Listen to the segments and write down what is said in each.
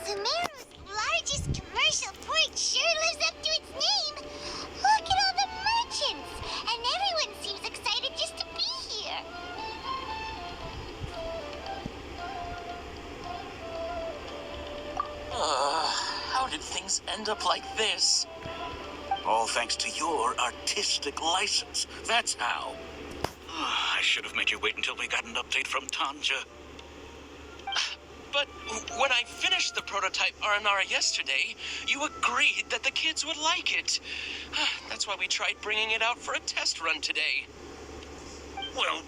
Sumeru's largest commercial port sure lives up to its name. Look at all the merchants, and everyone seems excited just to be here. How did things end up like this? All thanks to your artistic license. That's how. I should have made you wait until we got an update from Tanja. But when I finished the prototype Aranara yesterday, you agreed that the kids would like it. That's why we tried bringing it out for a test run today. Well,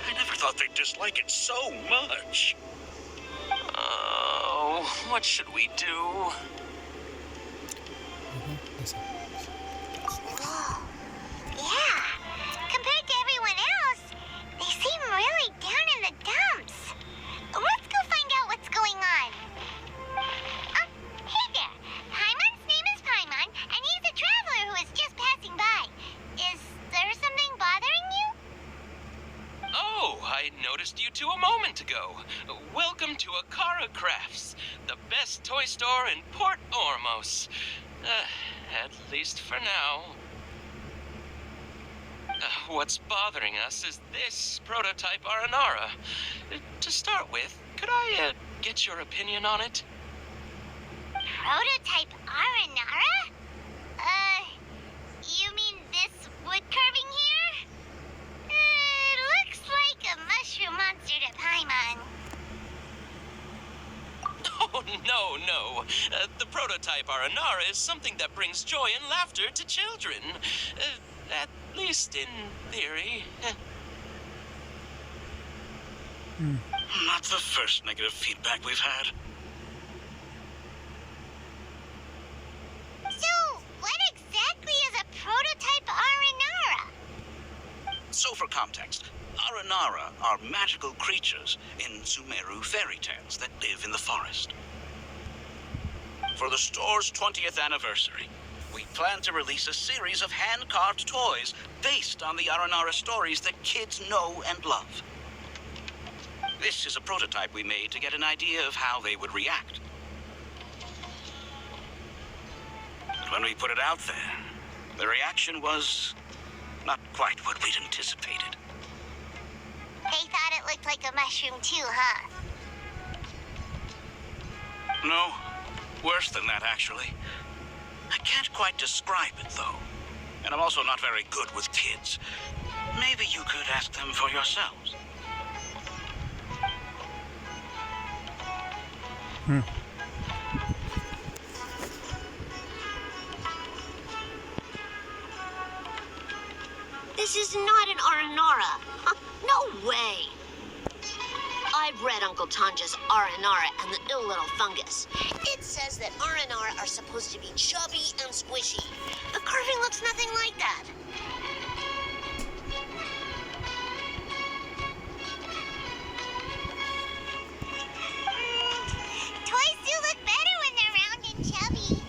I never thought they'd dislike it so much. Oh, what should we do? Yeah, compared to everyone else, they seem really down in the dumps. Let's go find out what's going on. Hey there. Paimon's name is Paimon, and he's a traveler who is just passing by. Is there something bothering you? Oh, I noticed you two a moment ago. Welcome to Akara Crafts, the best toy store in Port Ormos. At least for now. What's bothering us is this prototype Aranara. To start with, could I get your opinion on it? Prototype Aranara? You mean this wood carving here? Looks like a mushroom monster to Paimon. Oh, no. The prototype Aranara is something that brings joy and laughter to children. At least in theory. Not the first negative feedback we've had. So, what exactly is a prototype Aranara? So for context, Aranara are magical creatures in Sumeru fairy tales that live in the forest. For the store's 20th anniversary, we plan to release a series of hand-carved toys based on the Aranara stories that kids know and love. This is a prototype we made to get an idea of how they would react. But when we put it out there, the reaction was not quite what we'd anticipated. They thought it looked like a mushroom too, huh? No, worse than that, actually. I can't quite describe it, though. And I'm also not very good with kids. Maybe you could ask them for yourselves. This is not an Aranara. No way. I've read Uncle Tanja's Aranara and the ill little fungus. It says that Aranara are supposed to be chubby and squishy. The carving looks nothing like that. Toys do look better when they're round and chubby.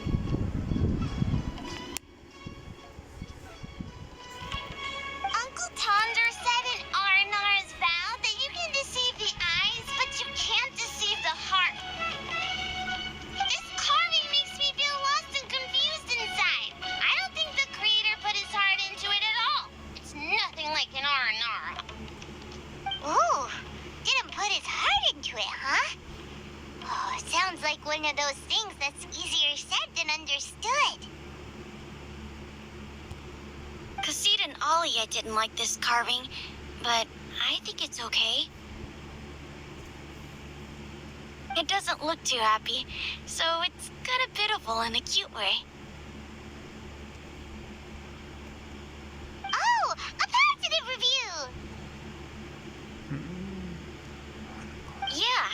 Uncle Tonder said in Aranara's vow that you can deceive the eyes, but you can't deceive the heart. This carving makes me feel lost and confused inside. I don't think the creator put his heart into it at all. It's nothing like an Aranara. Ooh, didn't put his heart into it, huh? Oh, sounds like one of those things that's easier said than understood. Kassid and Alia didn't like this carving, but I think it's okay. It doesn't look too happy, so it's kind of pitiful in a cute way. Oh, a positive review! Yeah,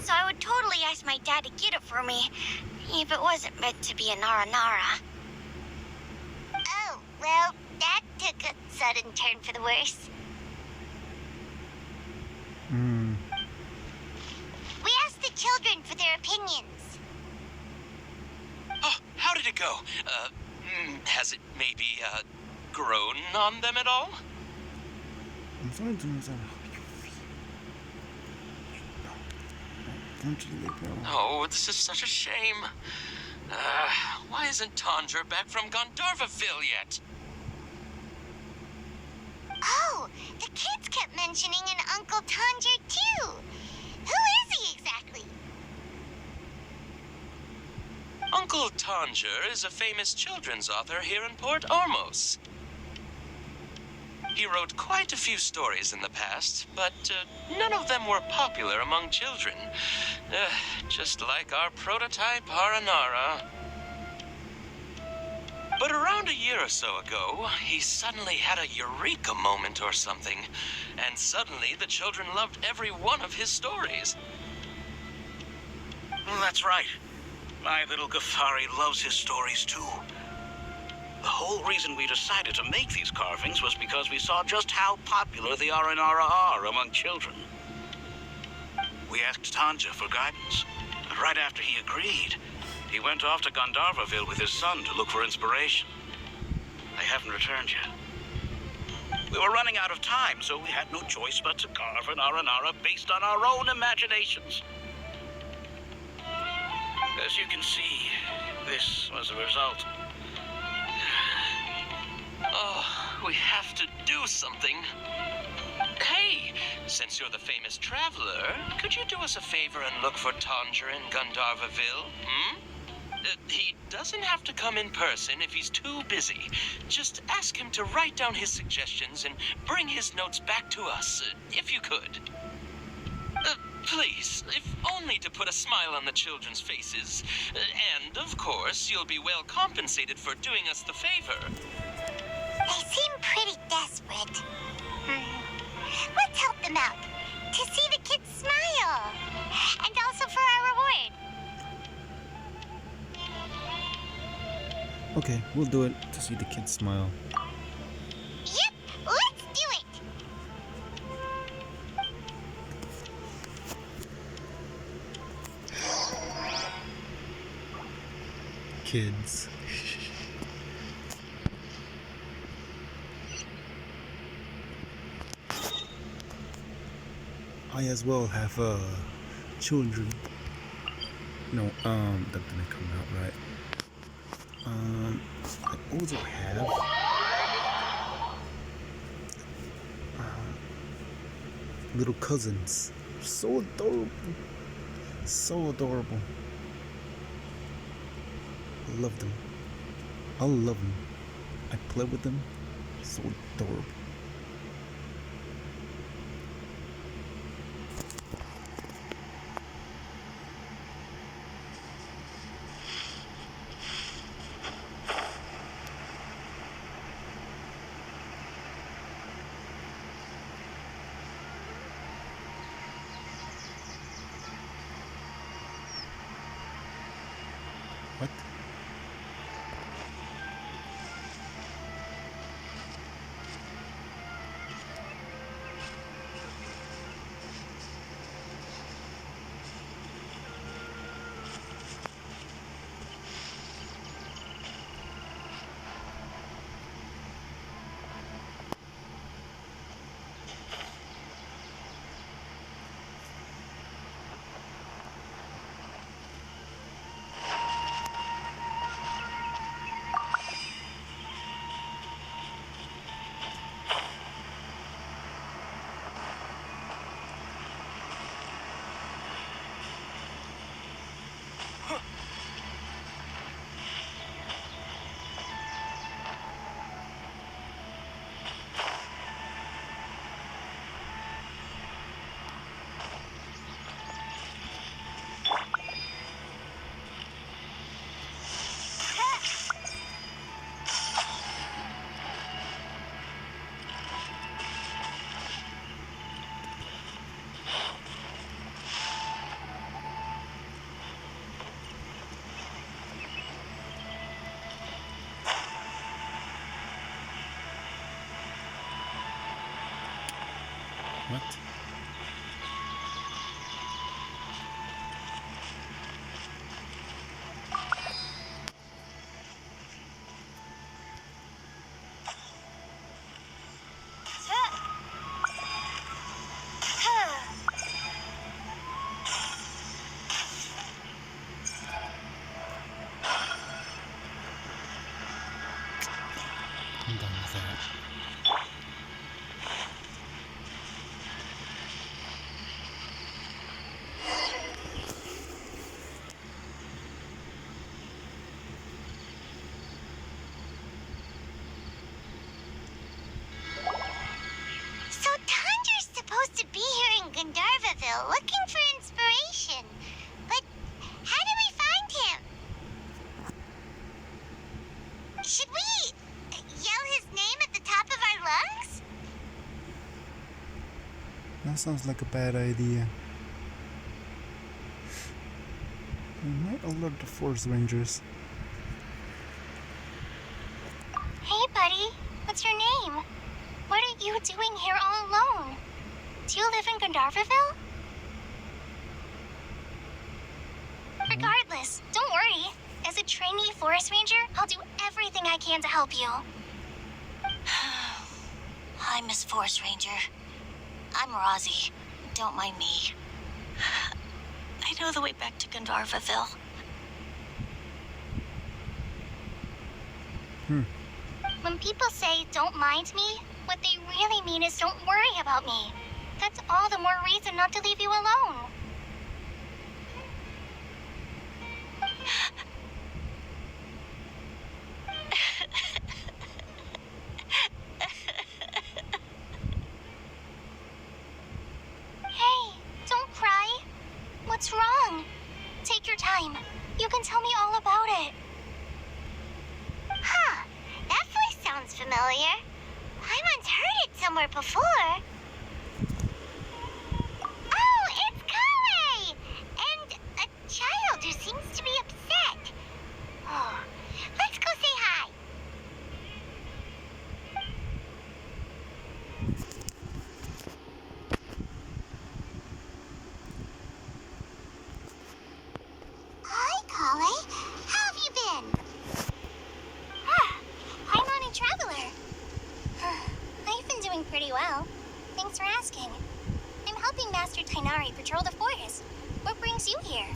so I would totally ask my dad to get it for me, if it wasn't meant to be an Aranara. Oh, well, that took a sudden turn for the worse. We asked the children for their opinions. Oh, how did it go? Has it maybe, grown on them at all? Eventually, bro. Oh, this is such a shame. Why isn't Tondra back from Gandharvaville yet? Oh, the kids kept mentioning an Uncle Tanger too. Who is he exactly? Uncle Tanger is a famous children's author here in Port Ormos. He wrote quite a few stories in the past, but none of them were popular among children. Just like our prototype Aranara. But around a year or so ago, he suddenly had a eureka moment or something, and suddenly the children loved every one of his stories. That's right. My little Ghaffari loves his stories too. The whole reason we decided to make these carvings was because we saw just how popular the Aranara are among children. We asked Tanja for guidance, and right after he agreed, he went off to Gandharvaville with his son to look for inspiration. They haven't returned yet. We were running out of time, so we had no choice but to carve an Aranara based on our own imaginations. As you can see, this was the result. Oh, we have to do something. Hey, since you're the famous traveler, could you do us a favor and look for Tanger in Gandharvaville, he doesn't have to come in person if he's too busy. Just ask him to write down his suggestions and bring his notes back to us, if you could. Please, if only to put a smile on the children's faces. And, of course, you'll be well compensated for doing us the favor. They seem pretty desperate. Let's help them out. To see the kids smile. And also for our reward. Okay, we'll do it to see the kids smile. Yep, let's do it. Kids. I as well have children. No, that didn't come out right. I also have little cousins. So adorable. So adorable. I love them. I love them. I play with them. So adorable. What? What? That sounds like a bad idea. We might alert the forest rangers. Hey, buddy. What's your name? What are you doing here all alone? Do you live in Gandharvaville? Regardless, don't worry. As a trainee forest ranger, I'll do everything I can to help you. Hi, Miss Forest Ranger. I'm Rozzy. Don't mind me. I know the way back to Gandharvaville. When people say don't mind me, what they really mean is don't worry about me. That's all the more reason not to leave you alone. Hey, don't cry. What's wrong? Take your time. You can tell me all about it. Huh. That voice sounds familiar. I once heard it somewhere before. Oh, it's Kale! And a child who seems to be upset. Oh, let's go say hi. Hi, Kale. How have you been? I'm on a traveler. I've been doing pretty well. Thanks for asking. I'm helping Master Tainari patrol the forest. What brings you here?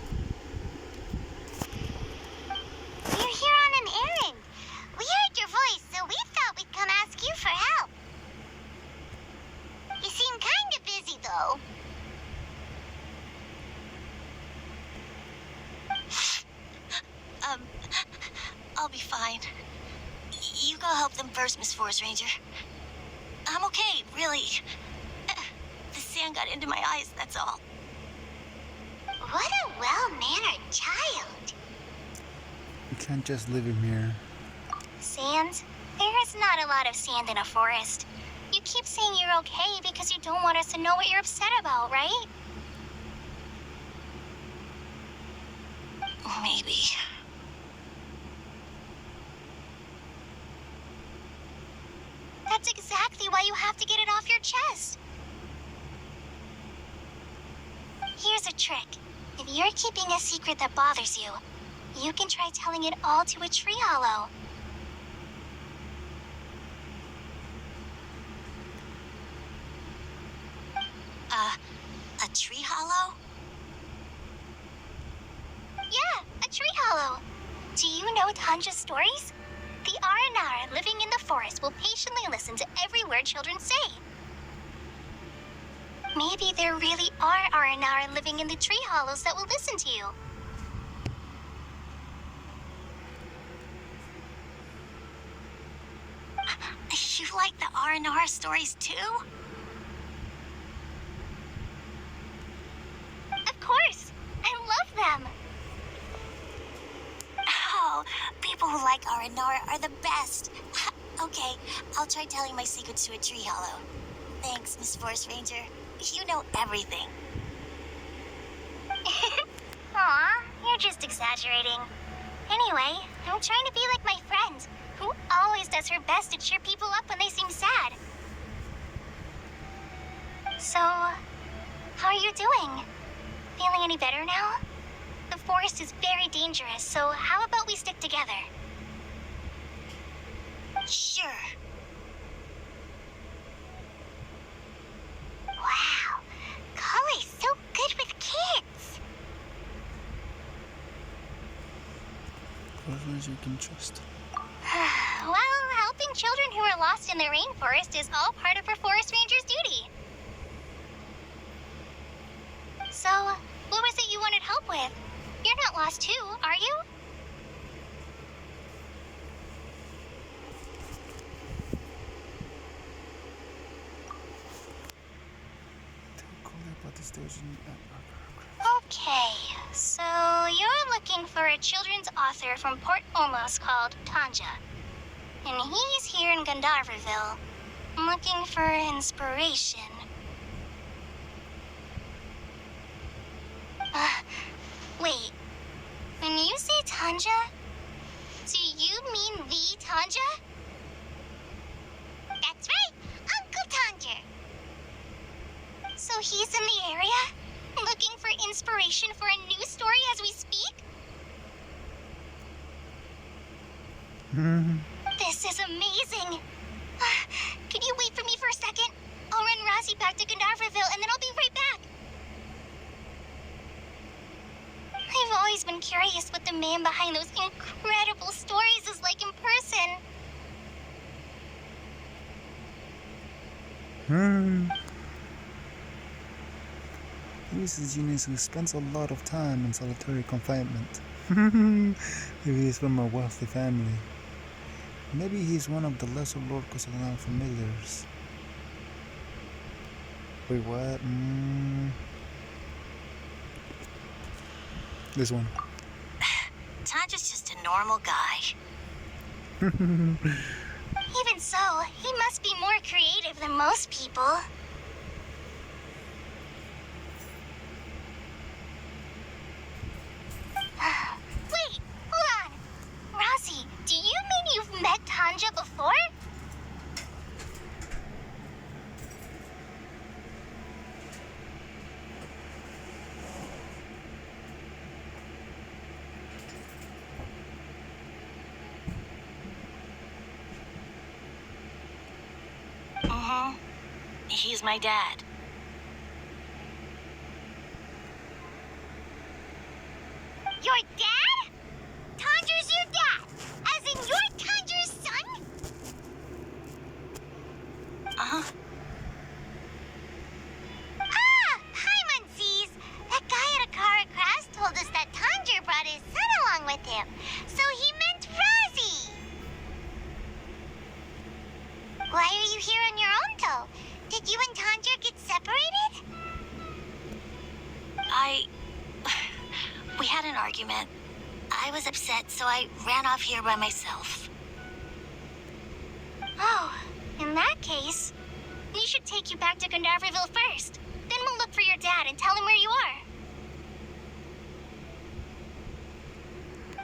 We're here on an errand. We heard your voice, so we thought we'd come ask you for help. You seem kind of busy, though. I'll be fine. You go help them first, Miss Forest Ranger. I'm okay, really. The sand got into my eyes, that's all. What a well-mannered child. You can't just leave him here. Sand? There is not a lot of sand in a forest. You keep saying you're okay because you don't want us to know what you're upset about, right? Maybe. That's exactly why you have to get it off your chest. Here's a trick. If you're keeping a secret that bothers you, you can try telling it all to a tree hollow. A tree hollow? Yeah, a tree hollow. Do you know Tanja's stories? The Aranara living in the forest will patiently listen to every word children say. Maybe there really are Aranara living in the tree hollows that will listen to you. You like the R&R stories too? Of course, I love them. Oh, people who like R&R are the best. Okay, I'll try telling my secrets to a tree hollow. Thanks, Miss Forest Ranger. You know everything. Aw, you're just exaggerating. Anyway, I'm trying to be like my friend, who always does her best to cheer people up when they seem sad. So, how are you doing? Feeling any better now? The forest is very dangerous, so how about we stick together? Sure. Wow, Kale's so good with kids. Persons you can trust. Well, helping children who are lost in the rainforest is all part of a forest ranger's duty. So, what was it you wanted help with? You're not lost too, are you? Okay, so you're looking for a children's author from Port Olmos called Tanja. And he's here in Gandharvaville, looking for inspiration. Tanja? Do you mean the Tanja? That's right, Uncle Tanja. So he's in the area, looking for inspiration for a new story as we speak? This is amazing. Can you wait for me for a second? I'll run Rossi back to Gandharvaville and then I'll be right back. I've always been curious what the man behind those incredible stories is like in person. He's a genius who spends a lot of time in solitary confinement. Maybe he's from a wealthy family. Maybe he's one of the lesser Lord Kosalan familiars. Wait, what? This one. Tanja's just a normal guy. Even so, he must be more creative than most people. Wait, hold on. Rossi, do you mean you've met Tanja before? He's my dad. Your dad? Tanja's your dad? As in you're Tanja's son? Uh-huh. Ah! Hi, Muncies! That guy at Akara Crafts told us that Tanja brought his son along with him. So he meant Razi! Why are you here on your own, though? Did you and Tanja get separated? We had an argument. I was upset, so I ran off here by myself. Oh, in that case, we should take you back to Gandharvaville first. Then we'll look for your dad and tell him where you are.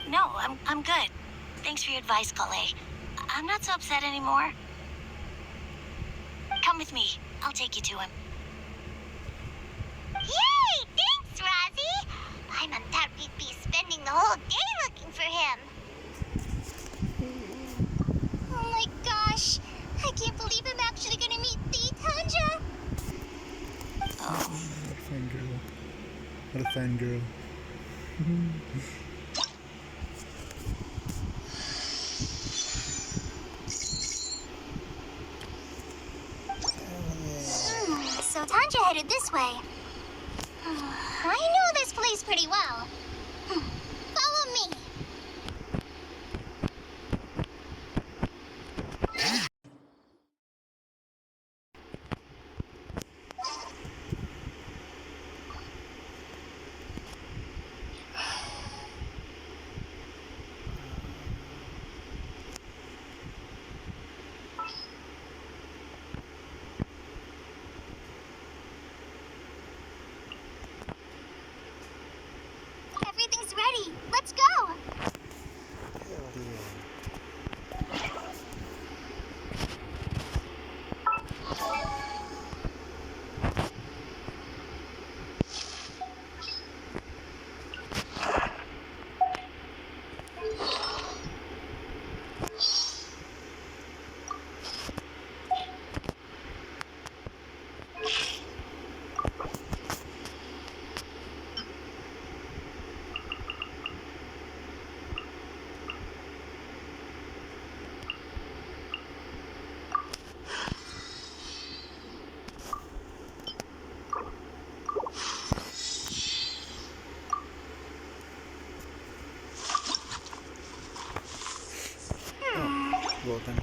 No, I'm good. Thanks for your advice, Kale. I'm not so upset anymore. Come with me. I'll take you to him. Yay! Thanks, Razi! I thought we'd be spending the whole day looking for him. Oh my gosh! I can't believe I'm actually gonna meet the Tanja! Oh. What a fangirl. What a fangirl. So Tanja headed this way. I know this place pretty well. Follow me. Everything's ready. Let's go. Well done.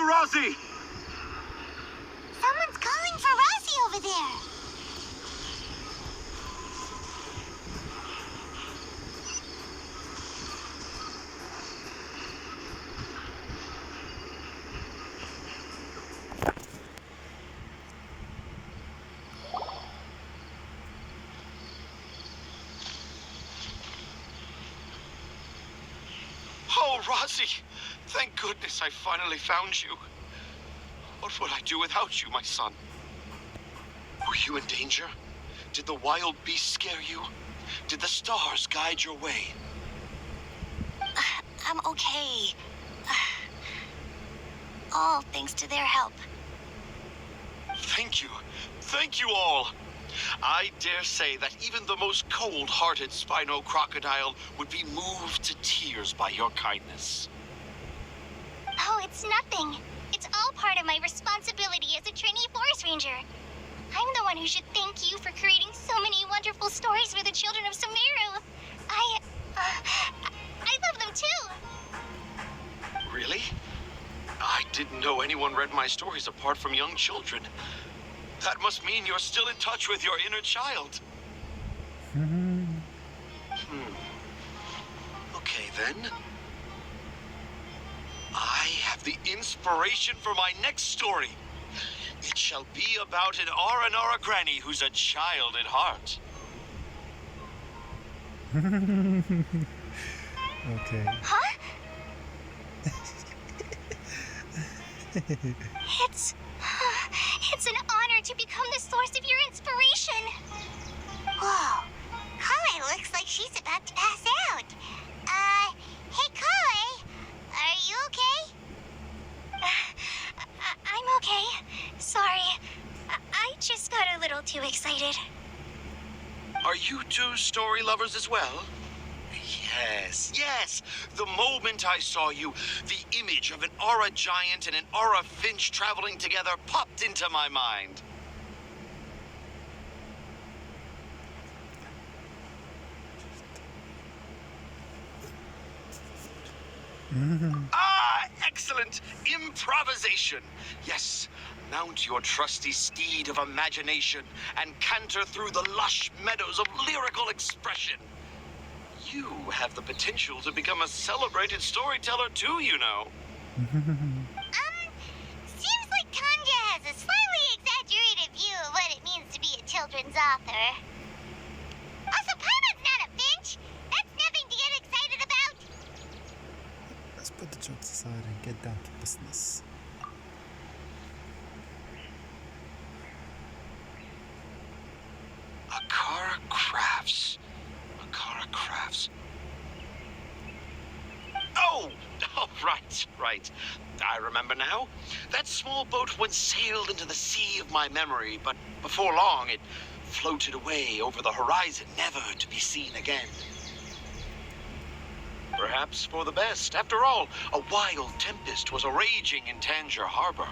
Rosie! Someone's calling for Rosie over there. Oh, Rosie! Thank goodness I finally found you. What would I do without you, my son? Were you in danger? Did the wild beasts scare you? Did the stars guide your way? I'm okay. All thanks to their help. Thank you. Thank you all. I dare say that even the most cold-hearted Spino crocodile would be moved to tears by your kindness. Oh, it's nothing. It's all part of my responsibility as a trainee forest ranger. I'm the one who should thank you for creating so many wonderful stories for the children of Sumeru. I love them too. Really? I didn't know anyone read my stories apart from young children. That must mean you're still in touch with your inner child. Okay, then. I have the inspiration for my next story. It shall be about an Aranara granny who's a child at heart. Okay. Huh? It's an honor to become the source of your inspiration. Whoa. Kai looks like she's about to pass out. Hey Kai, are you okay? I'm okay. Sorry. I just got a little too excited. Are you two story lovers as well? Yes. The moment I saw you, the image of an aura giant and an aura finch traveling together popped into my mind. Excellent! Improvisation! Yes, mount your trusty steed of imagination and canter through the lush meadows of lyrical expression. You have the potential to become a celebrated storyteller too, you know. Seems like Tanja has a slightly exaggerated view of what it means to be a children's author. Also, Paimon's not a finch. That's nothing to get excited about. Let's put the jokes aside and get down to business. Akara Crafts. Oh, right. I remember now. That small boat once sailed into the sea of my memory, but before long it floated away over the horizon, never to be seen again. Perhaps for the best. After all, a wild tempest was raging in Tangier Harbor.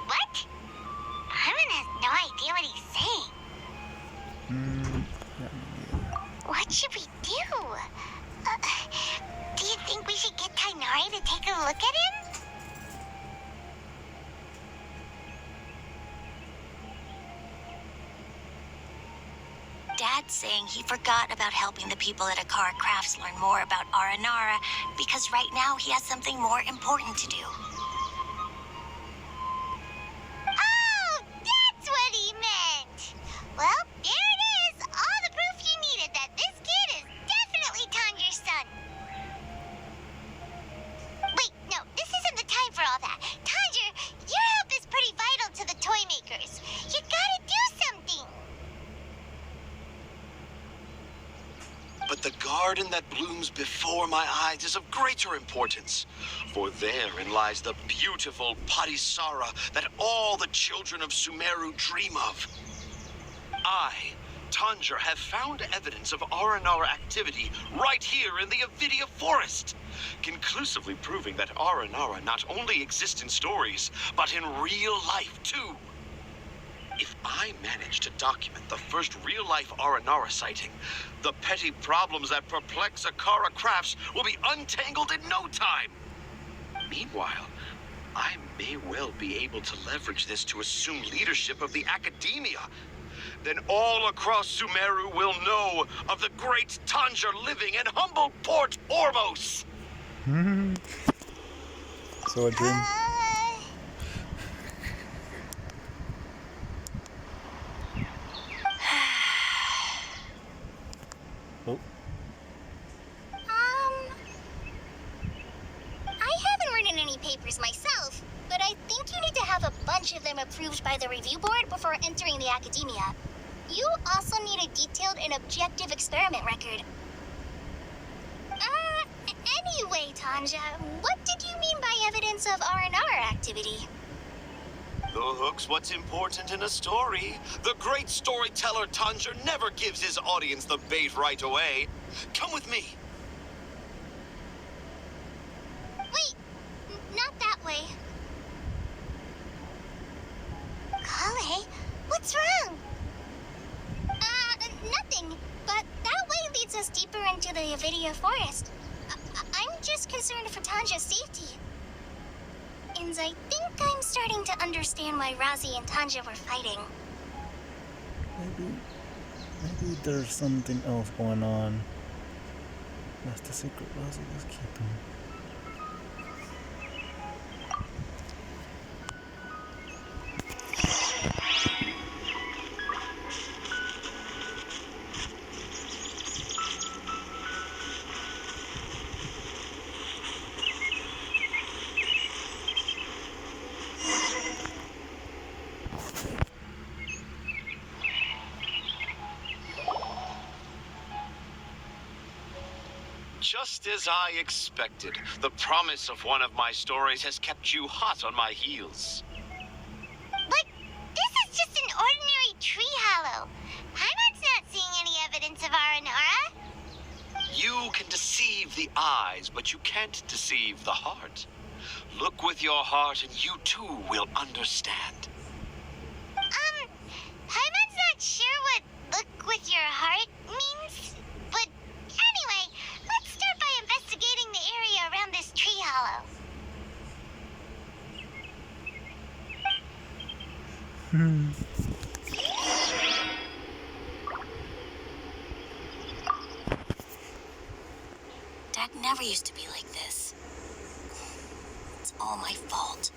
What? Paimon has no idea what he's saying. What should we do? Do you think we should get Tainari to take a look at him? Dad's saying he forgot about helping the people at Akara Crafts learn more about Aranara because right now he has something more important to do. Oh, that's what he meant! Well, there it is! All the proof you needed that this kid is definitely Tanja's son. Wait, no, this isn't the time for all that. Tanja, your help is pretty vital to the toy makers. You gotta do something. But the garden that blooms before my eyes is of greater importance, for therein lies the beautiful Patisara that all the children of Sumeru dream of. I, Tanja, have found evidence of Aranara activity right here in the Avidia Forest, conclusively proving that Aranara not only exist in stories, but in real life too. If I manage to document the first real-life Aranara sighting, the petty problems that perplex Akara Crafts will be untangled in no time. Meanwhile, I may well be able to leverage this to assume leadership of the academia. Then all across Sumeru will know of the great Tanger living in humble Port Ormos. So a dream. Oh. I haven't written any papers myself, but I think you need to have a bunch of them approved by the review board before entering the academia. You also need a detailed and objective experiment record. Anyway, Tanja, what did you mean by evidence of R&R activity? The hook's what's important in a story. The great storyteller Tanger never gives his audience the bait right away. Come with me. Wait, not that way. Kale, what's wrong? Nothing. But that way leads us deeper into the Avidia forest. I'm just concerned for Tanja's safety. And I think I'm starting to understand why Razi and Tanja were fighting. Maybe there's something else going on. That's the secret Razi was keeping. Just as I expected, the promise of one of my stories has kept you hot on my heels. But this is just an ordinary tree hollow. Heimat's not seeing any evidence of Aranara. You can deceive the eyes, but you can't deceive the heart. Look with your heart and you too will understand. Heimat's not sure what look with your heart means. But anyway, let's start by investigating the area around this tree hollow. Dad never used to be like this. It's all my fault.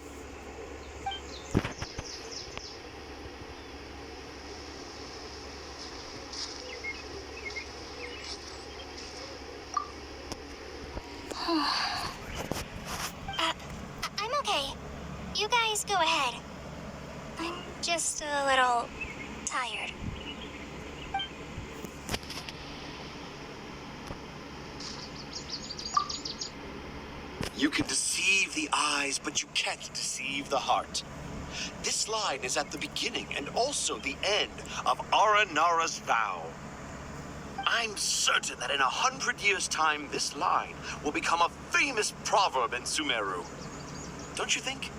I'm okay. You guys go ahead. I'm just a little tired. You can deceive the eyes, but you can't deceive the heart. This line is at the beginning and also the end of Aranara's vow. I'm certain that in 100 years' time, this line will become a famous proverb in Sumeru. Don't you think?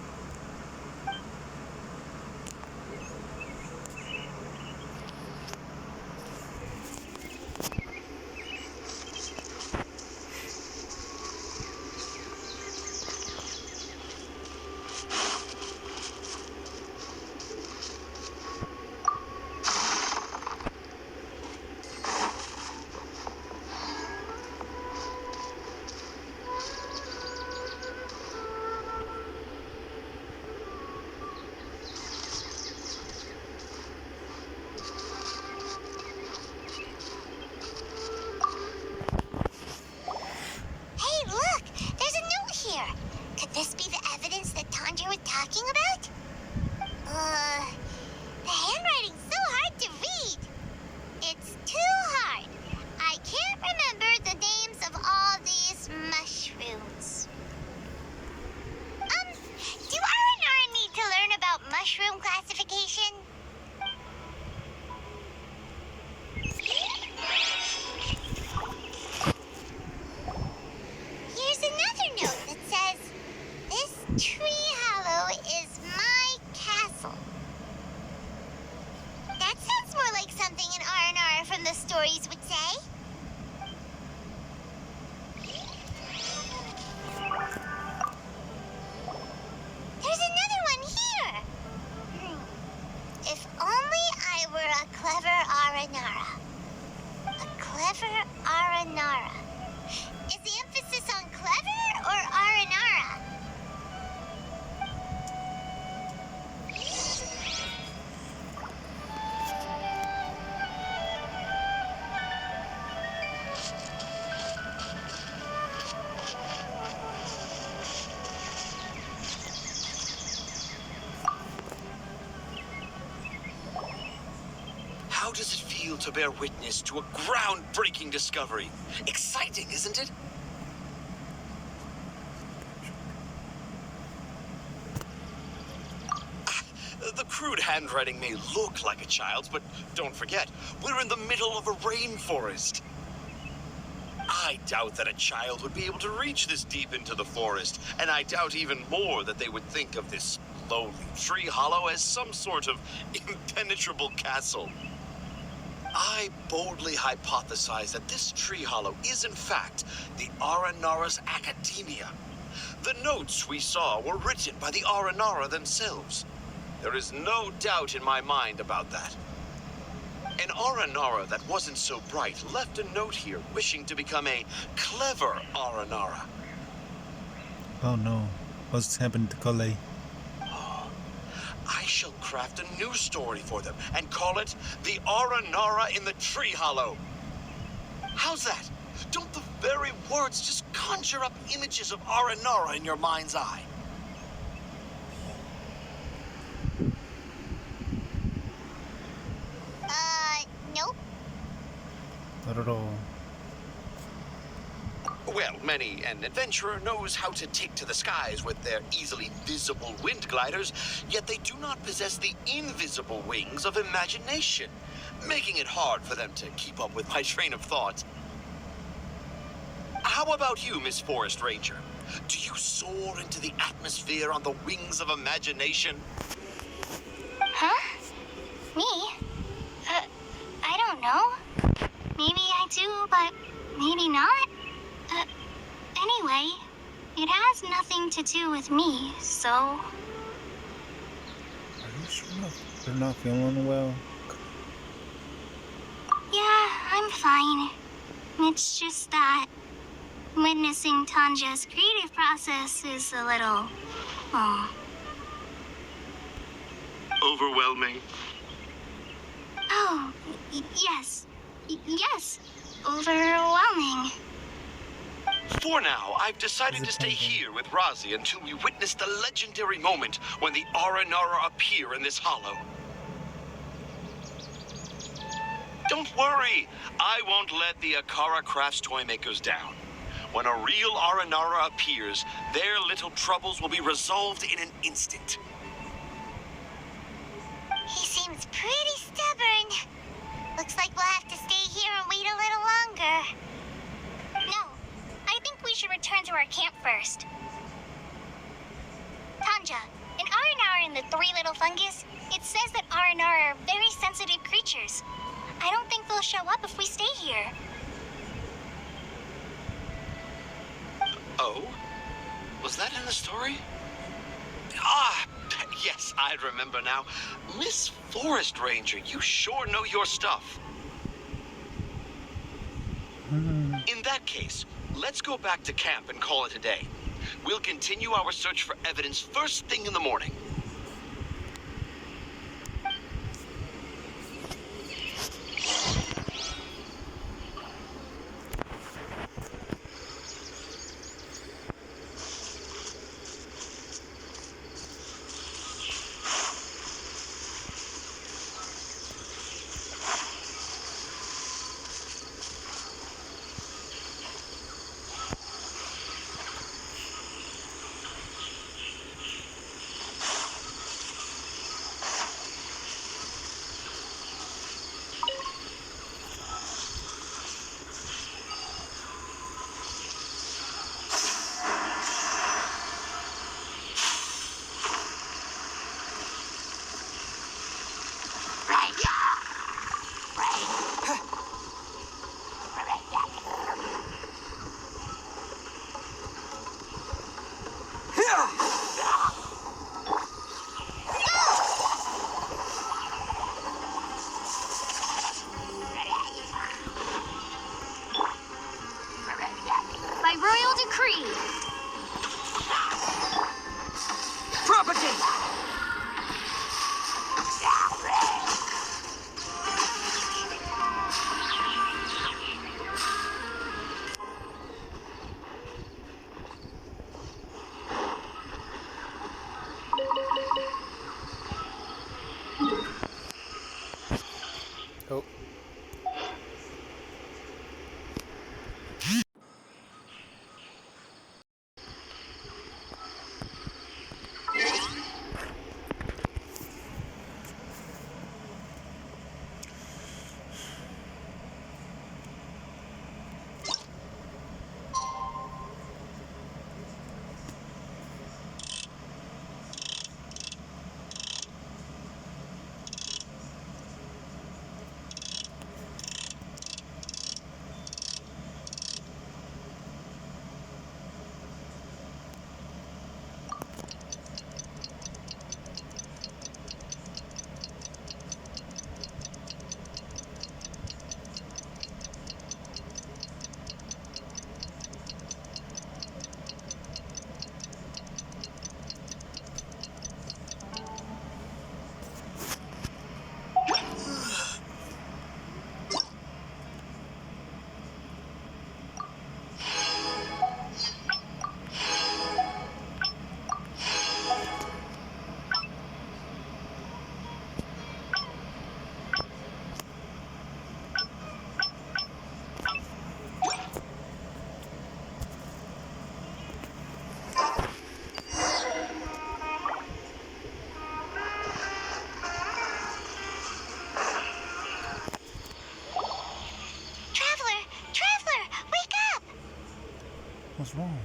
feel to bear witness to a groundbreaking discovery. Exciting, isn't it? The crude handwriting may look like a child's, but don't forget, we're in the middle of a rainforest. I doubt that a child would be able to reach this deep into the forest, and I doubt even more that they would think of this lowly tree hollow as some sort of impenetrable castle. I boldly hypothesize that this tree hollow is in fact the Aranara's academia. The notes we saw were written by the Aranara themselves. There is no doubt in my mind about that. An Aranara that wasn't so bright left a note here wishing to become a clever Aranara. Oh no, what's happened to Kale? I shall craft a new story for them and call it The Aranara in the Tree Hollow. How's that? Don't the very words just conjure up images of Aranara in your mind's eye? Nope. Not at all. Well, many an adventurer knows how to take to the skies with their easily visible wind gliders, yet they do not possess the invisible wings of imagination, making it hard for them to keep up with my train of thought. How about you, Miss Forest Ranger? Do you soar into the atmosphere on the wings of imagination? Huh? Me? I don't know. Maybe I do, but maybe not. Anyway, it has nothing to do with me, so... Are you sure they're not feeling well? Yeah, I'm fine. It's just that witnessing Tanja's creative process is a little... Overwhelming. Oh, yes. Yes. Overwhelming. For now, I've decided to stay here with Razi until we witness the legendary moment when the Aranara appear in this hollow. Don't worry, I won't let the Akara Crafts toy makers down. When a real Aranara appears, their little troubles will be resolved in an instant. He seems pretty stubborn. Looks like we'll have to stay here and wait a little longer. No, I think we should return to our camp first. Tanja, in Aranara and the Three Little Fungus, it says that Aranara are very sensitive creatures. I don't think they'll show up if we stay here. Oh? Was that in the story? Ah, yes, I remember now. Miss Forest Ranger, you sure know your stuff. In that case, let's go back to camp and call it a day. We'll continue our search for evidence first thing in the morning. What's wrong?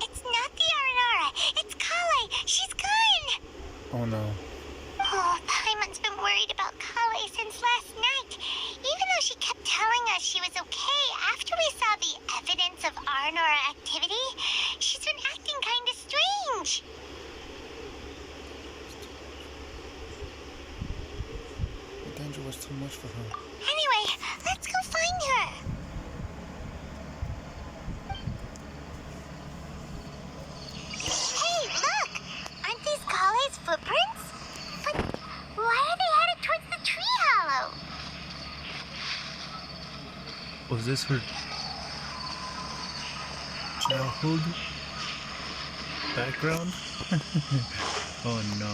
It's not the Aranara. It's Kale. She's gone. Oh no. Oh, Paimon's been worried about Kale since last night. Even though she kept telling us she was okay after we saw the evidence of Aranara activity, she's been acting kind of strange. The danger was too much for her. Anyway, let's go find her. Hey, look! Aren't these Kale's footprints? But why are they headed towards the tree hollow? Was this her childhood background? Oh no.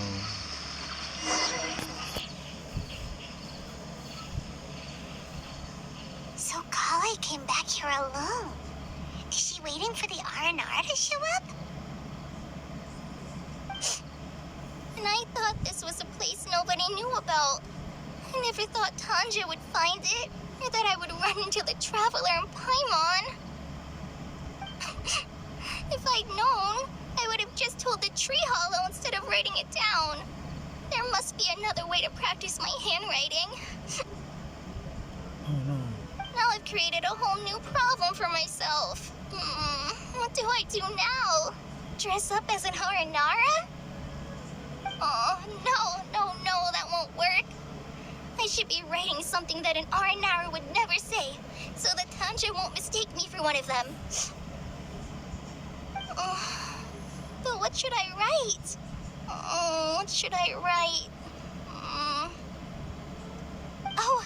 So Kale came back here alone. Is she waiting for the Aranara to show up? And I thought this was a place nobody knew about. I never thought Tanja would find it, or that I would run into the Traveler in Paimon. If I'd known, I would have just told the tree hollow instead of writing it down. There must be another way to practice my handwriting. Oh no. Now I've created a whole new problem for myself. What do I do now? Dress up as an Aranara? Oh, no, that won't work. I should be writing something that an Aranara would never say, so that Tanja won't mistake me for one of them. But what should I write? What should I write? Oh,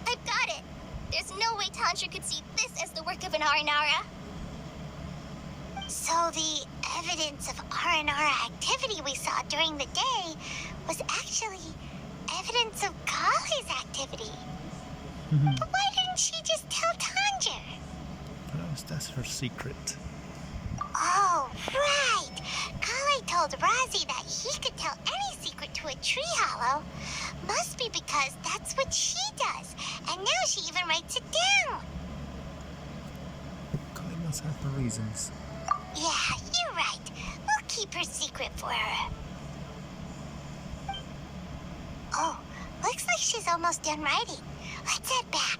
I've got it. There's no way Tanja could see this as the work of an Aranara. So the evidence of Aranara activity we saw during the day was actually evidence of Kale's activity. But why didn't she just tell Tanja? Perhaps that's her secret. Oh, right. Kale told Razi that he could tell any secret to a tree hollow. Must be because that's what she does. And now she even writes it down. Kale must have her reasons. Yeah, you're right. We'll keep her secret for her. Oh, looks like she's almost done writing. Let's head back.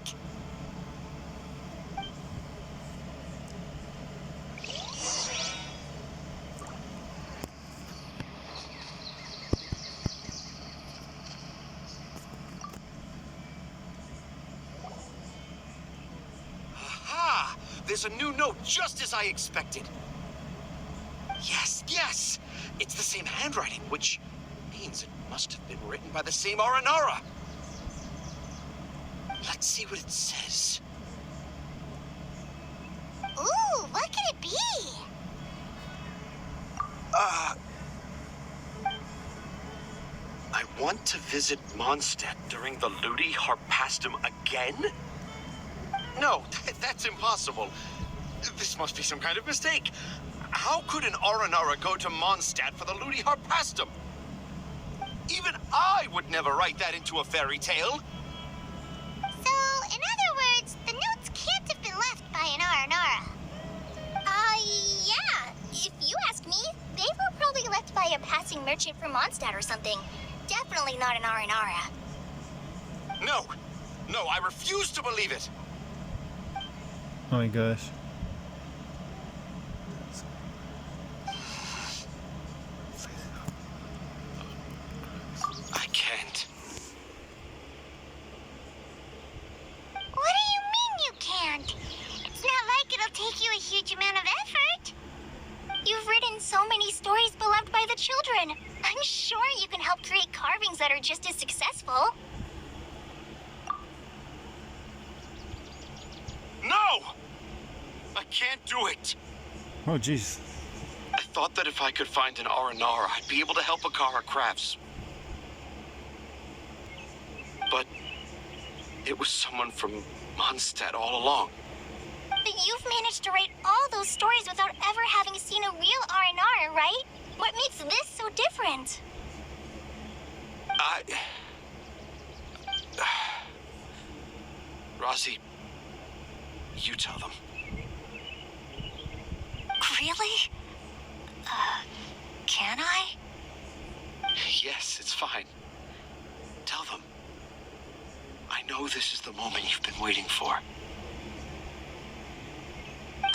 Aha! There's a new note just as I expected. Yes! It's the same handwriting, which means it must have been written by the same Aranara. Let's see what it says. Ooh, what could it be? I want to visit Mondstadt during the Ludi Harpastum again? No, that's impossible. This must be some kind of mistake. How could an Aranara go to Mondstadt for the Ludi Harpastum? Even I would never write that into a fairy tale. So, in other words, the notes can't have been left by an Aranara. Yeah. If you ask me, they were probably left by a passing merchant from Mondstadt or something. Definitely not an Aranara. No, I refuse to believe it. Oh my gosh. I can't. What do you mean you can't? It's not like it'll take you a huge amount of effort. You've written so many stories beloved by the children. I'm sure you can help create carvings that are just as successful. No! I can't do it. Oh jeez. I thought that if I could find an Aranara, I'd be able to help Akara Crafts. But it was someone from Mondstadt all along. But you've managed to write all those stories without ever having seen a real R&R, right? What makes this so different? Rossi, You tell them. Really? Can I? Yes, it's fine. Tell them. I know this is the moment you've been waiting for.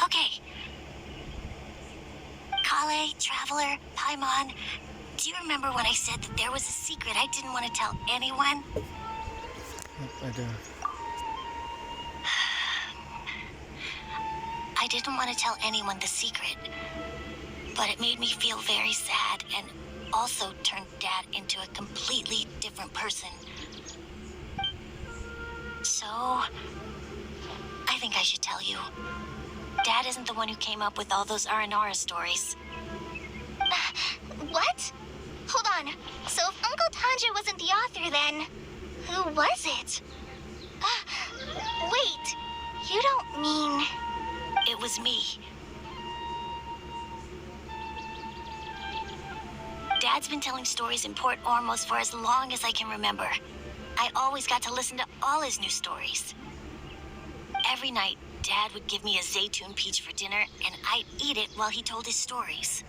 Okay. Kale, Traveler, Paimon, do you remember when I said that there was a secret I didn't want to tell anyone? Yep, I do. I didn't want to tell anyone the secret, but it made me feel very sad and also turned Dad into a completely different person. So, I think I should tell you. Dad isn't the one who came up with all those Aranara stories. What? Hold on. So if Uncle Tanja wasn't the author, then who was it? Wait, you don't mean... It was me. Dad's been telling stories in Port Ormos for as long as I can remember. I always got to listen to all his new stories. Every night, Dad would give me a Zaytun peach for dinner, and I'd eat it while he told his stories.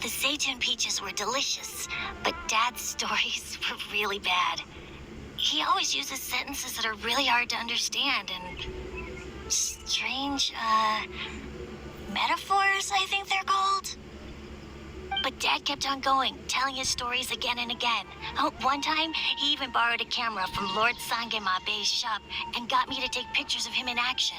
The Zaytun peaches were delicious, but Dad's stories were really bad. He always uses sentences that are really hard to understand and strange, metaphors, I think they're called. But Dad kept on going, telling his stories again and again. Oh, one time, he even borrowed a camera from Lord Sangema Bey's shop and got me to take pictures of him in action.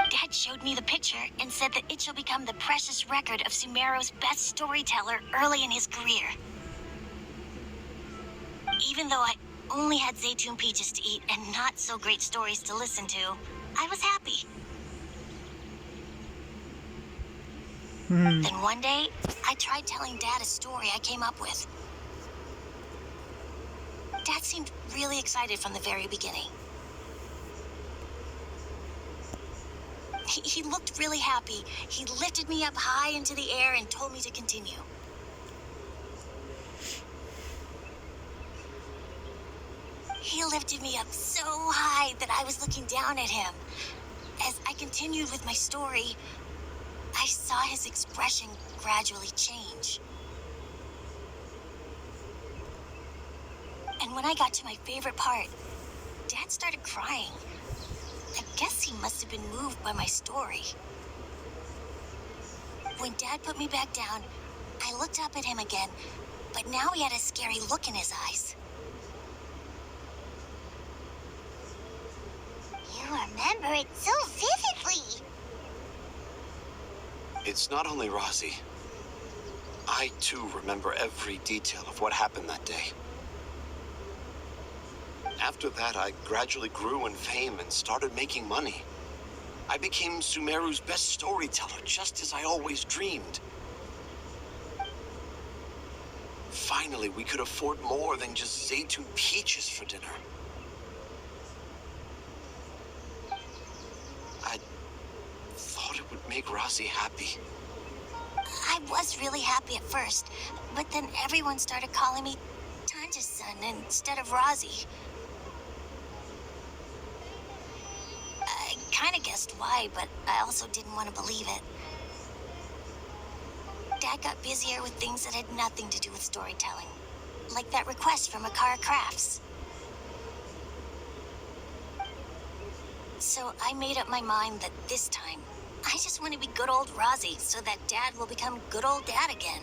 Dad showed me the picture and said that it shall become the precious record of Sumeru's best storyteller early in his career. Even though I only had Zaytun peaches to eat and not so great stories to listen to, I was happy. Then one day, I tried telling Dad a story I came up with. Dad seemed really excited from the very beginning. He looked really happy. He lifted me up high into the air and told me to continue. He lifted me up so high that I was looking down at him. As I continued with my story, I saw his expression gradually change. And when I got to my favorite part, Dad started crying. I guess he must have been moved by my story. When Dad put me back down, I looked up at him again, but now he had a scary look in his eyes. You remember it so vividly. It's not only Razi. I, too, remember every detail of what happened that day. After that, I gradually grew in fame and started making money. I became Sumeru's best storyteller, just as I always dreamed. Finally, we could afford more than just Zaytun peaches for dinner. I thought it would make Razi happy. I was really happy at first, but then everyone started calling me Tanja's son instead of Razi. I kind of guessed why, but I also didn't want to believe it. Dad got busier with things that had nothing to do with storytelling, like that request from Akara Crafts. So I made up my mind that this time, I just want to be good old Razi so that Dad will become good old Dad again.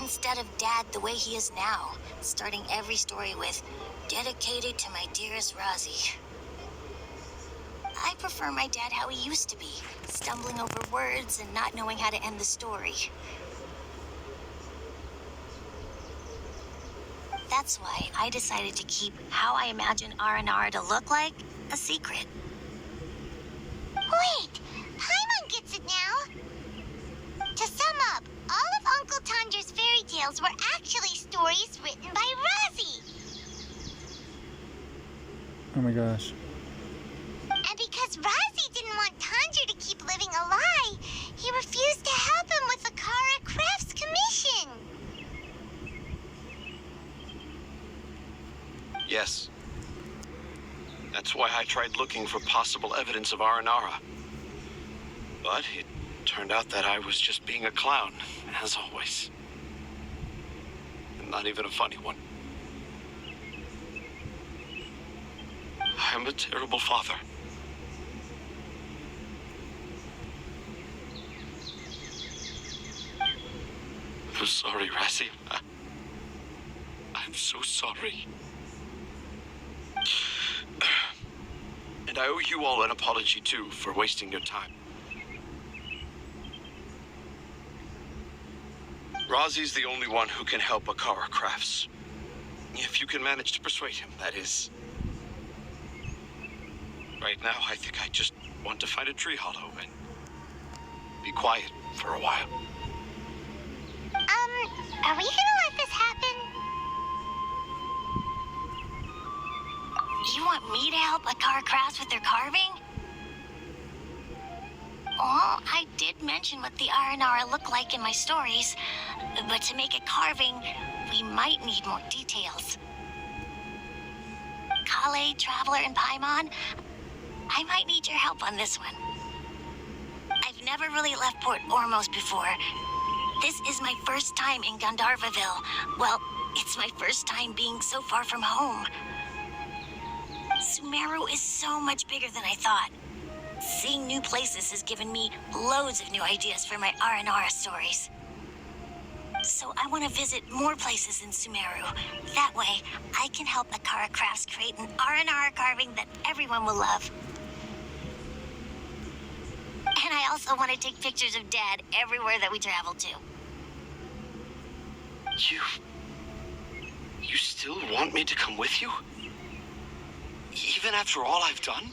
Instead of Dad the way he is now, starting every story with, dedicated to my dearest Razi. I prefer my dad how he used to be, stumbling over words and not knowing how to end the story. That's why I decided to keep how I imagine Aranara to look like a secret. Wait, Paimon gets it now. To sum up, all of Uncle Tanja's fairy tales were actually stories written by Razi. Oh my gosh. And because Razi didn't want Tanja to keep living a lie, he refused to help him with the Akara Crafts commission. Yes. That's why I tried looking for possible evidence of Aranara. But it turned out that I was just being a clown, as always. And not even a funny one. I'm a terrible father. I'm sorry, Razzie. I'm so sorry. And I owe you all an apology, too, for wasting your time. Razi's the only one who can help Akara Crafts. If you can manage to persuade him, that is. Right now, I think I just want to find a tree hollow and be quiet for a while. Are we gonna let this happen? You want me to help Akara Crafts with their carving? Oh, I did mention what the Aranara look like in my stories, but to make a carving, we might need more details. Kale, Traveler, and Paimon, I might need your help on this one. I've never really left Port Ormos before. This is my first time in Gandharvaville. Well, it's my first time being so far from home. Sumeru is so much bigger than I thought. Seeing new places has given me loads of new ideas for my Aranara stories. So I want to visit more places in Sumeru. That way, I can help Akara Crafts create an Aranara carving that everyone will love. And I also want to take pictures of Dad everywhere that we travel to. You still want me to come with you? Even after all I've done?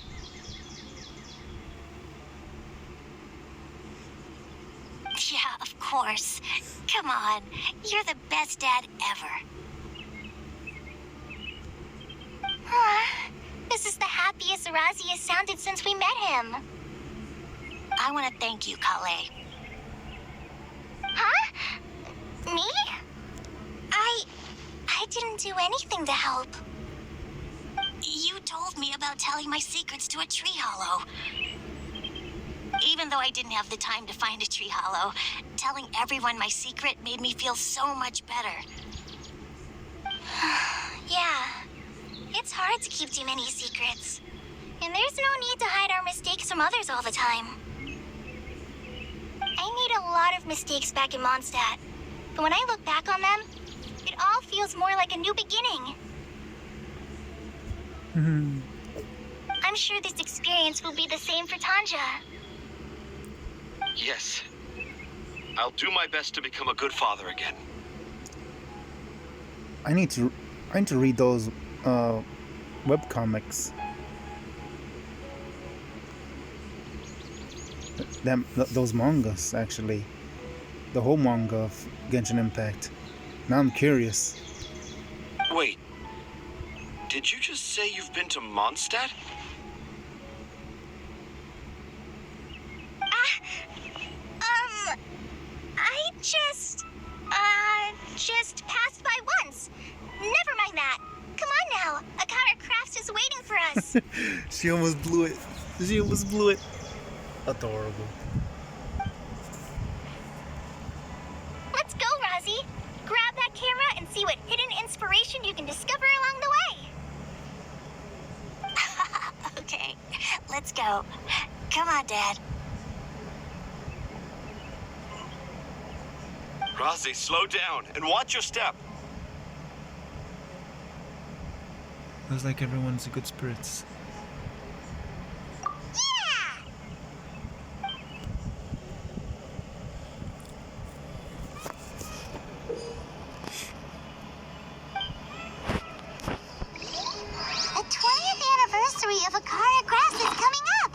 Yeah, of course. Come on, you're the best dad ever. This is the happiest Razi has sounded since we met him. I want to thank you, Kale. Huh? Me? I didn't do anything to help. You told me about telling my secrets to a tree hollow. Even though I didn't have the time to find a tree hollow, telling everyone my secret made me feel so much better. Yeah. It's hard to keep too many secrets. And there's no need to hide our mistakes from others all the time. I made a lot of mistakes back in Mondstadt. But when I look back on them, it all feels more like a new beginning. I'm sure this experience will be the same for Tanja. Yes. I'll do my best to become a good father again. I need to read those webcomics. Those mangas, actually. The whole manga of Genshin Impact. Now I'm curious. Wait. Did you just say you've been to Mondstadt? I just passed by once. Never mind that. Come on now. Akara Crafts is waiting for us. She almost blew it. Adorable. Let's go, Razi. Grab that camera and see what hidden inspiration you can discover along the way. Okay, let's go. Come on, Dad. Razi, slow down and watch your step. Looks like everyone's in good spirits. Yeah! The 20th anniversary of Akara Crafts is coming up.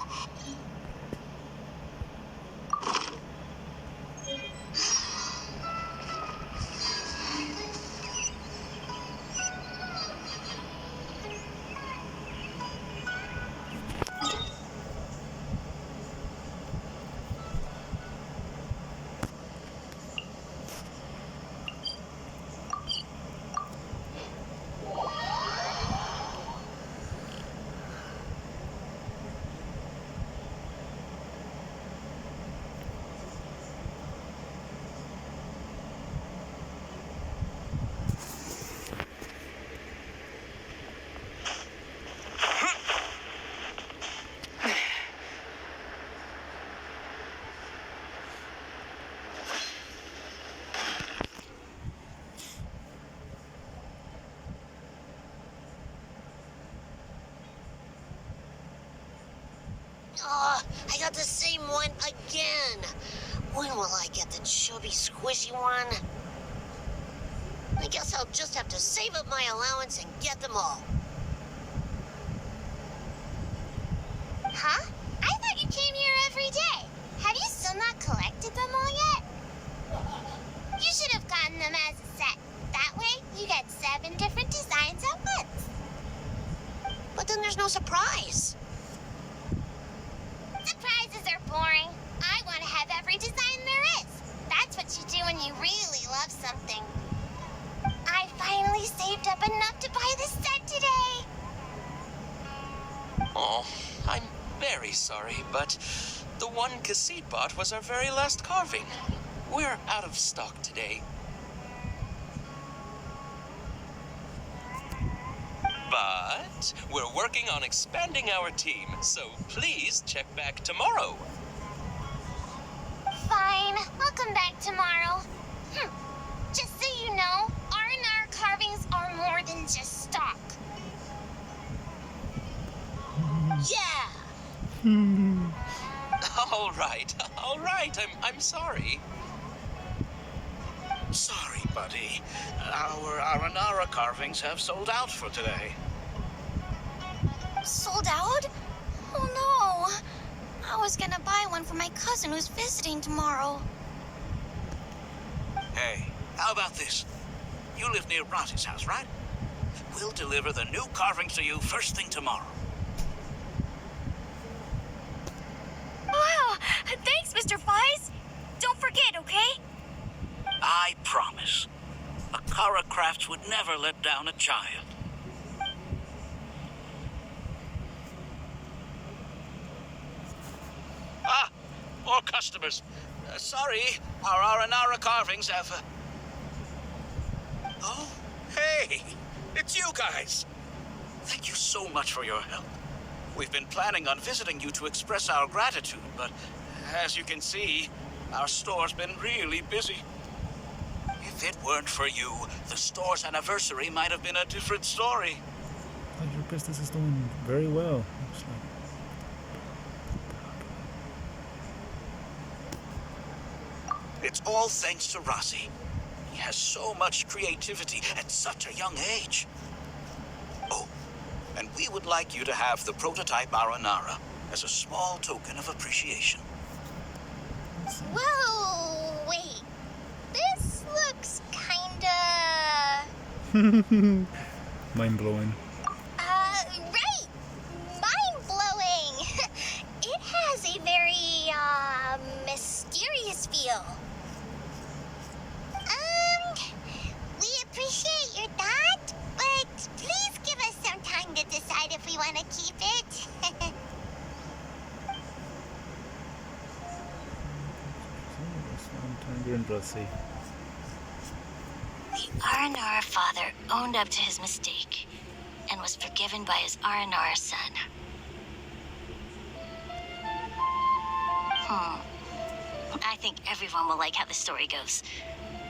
I got the same one again. When will I get the chubby, squishy one? I guess I'll just have to save up my allowance and get them all. Huh? I thought you came here every day. Have you still not collected them all yet? You should have gotten them as a set. That way, you get 7 different designs at once. But then there's no surprise. Surprises are boring. I want to have every design there is. That's what you do when you really love something. I finally saved up enough to buy this set today. Oh, I'm very sorry, but the one Cassid bought was our very last carving. We're out of stock today. But we're working on expanding our team, so please check back tomorrow. Fine, I'll come back tomorrow. Just so you know, R&R carvings are more than just stock. Yeah! All right, I'm sorry. Sorry, buddy. Our Aranara carvings have sold out for today. Sold out? Oh no. I was gonna buy one for my cousin who's visiting tomorrow. Hey, how about this? You live near Rossi's house, right? We'll deliver the new carvings to you first thing tomorrow. Wow, thanks, Mr. Faiz. Don't forget, okay? I promise. Akara Crafts would never let down a child. Ah, more customers. Sorry, our Aranara carvings have... Oh, hey, it's you guys. Thank you so much for your help. We've been planning on visiting you to express our gratitude, but as you can see, our store's been really busy. If it weren't for you, the store's anniversary might have been a different story. Your business is doing very well. Looks like. It's all thanks to Rossi. He has so much creativity at such a young age. Oh, and we would like you to have the prototype Aranara as a small token of appreciation. Whoa, wait. This looks kinda... Mind blowing. right. Mind-blowing. It has a very, mysterious feel. We appreciate your thought, but please give us some time to decide if we want to keep it. The Aranara father owned up to his mistake and was forgiven by his Aranara son. I think everyone will like how the story goes.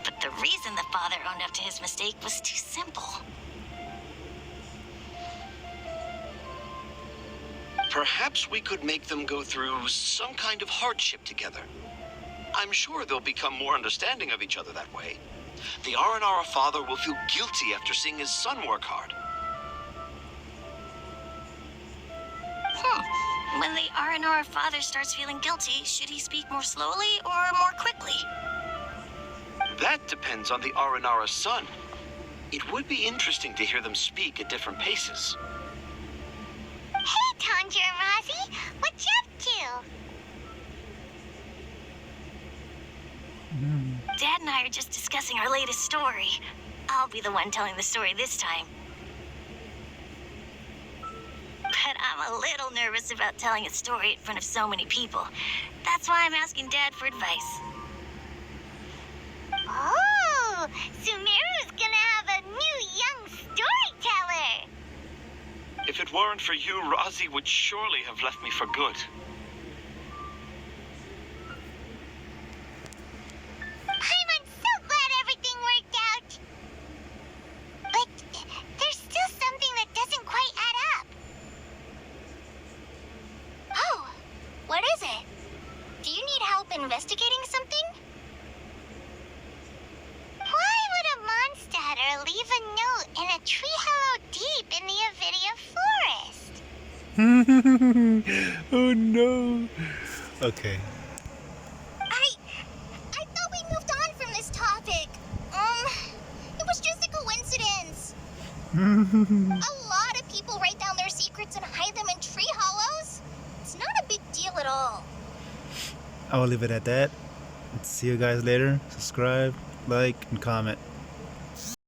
But the reason the father owned up to his mistake was too simple. Perhaps we could make them go through some kind of hardship together. I'm sure they'll become more understanding of each other that way. The Aranara father will feel guilty after seeing his son work hard. When the Aranara father starts feeling guilty, should he speak more slowly or more quickly? That depends on the Aranara son. It would be interesting to hear them speak at different paces. Hey, Tanja and Rosie, what you up to? Dad and I are just discussing our latest story. I'll be the one telling the story this time. But I'm a little nervous about telling a story in front of so many people. That's why I'm asking Dad for advice. Oh, Sumeru's gonna have a new young storyteller. If it weren't for you, Rosie would surely have left me for good. I'm so glad everything worked out. But there's still something that doesn't quite add up. Oh, what are Oh no. Okay. I thought we moved on from this topic. It was just a coincidence. A lot of people write down their secrets and hide them in tree hollows. It's not a big deal at all. I will leave it at that. See you guys later. Subscribe, like, and comment.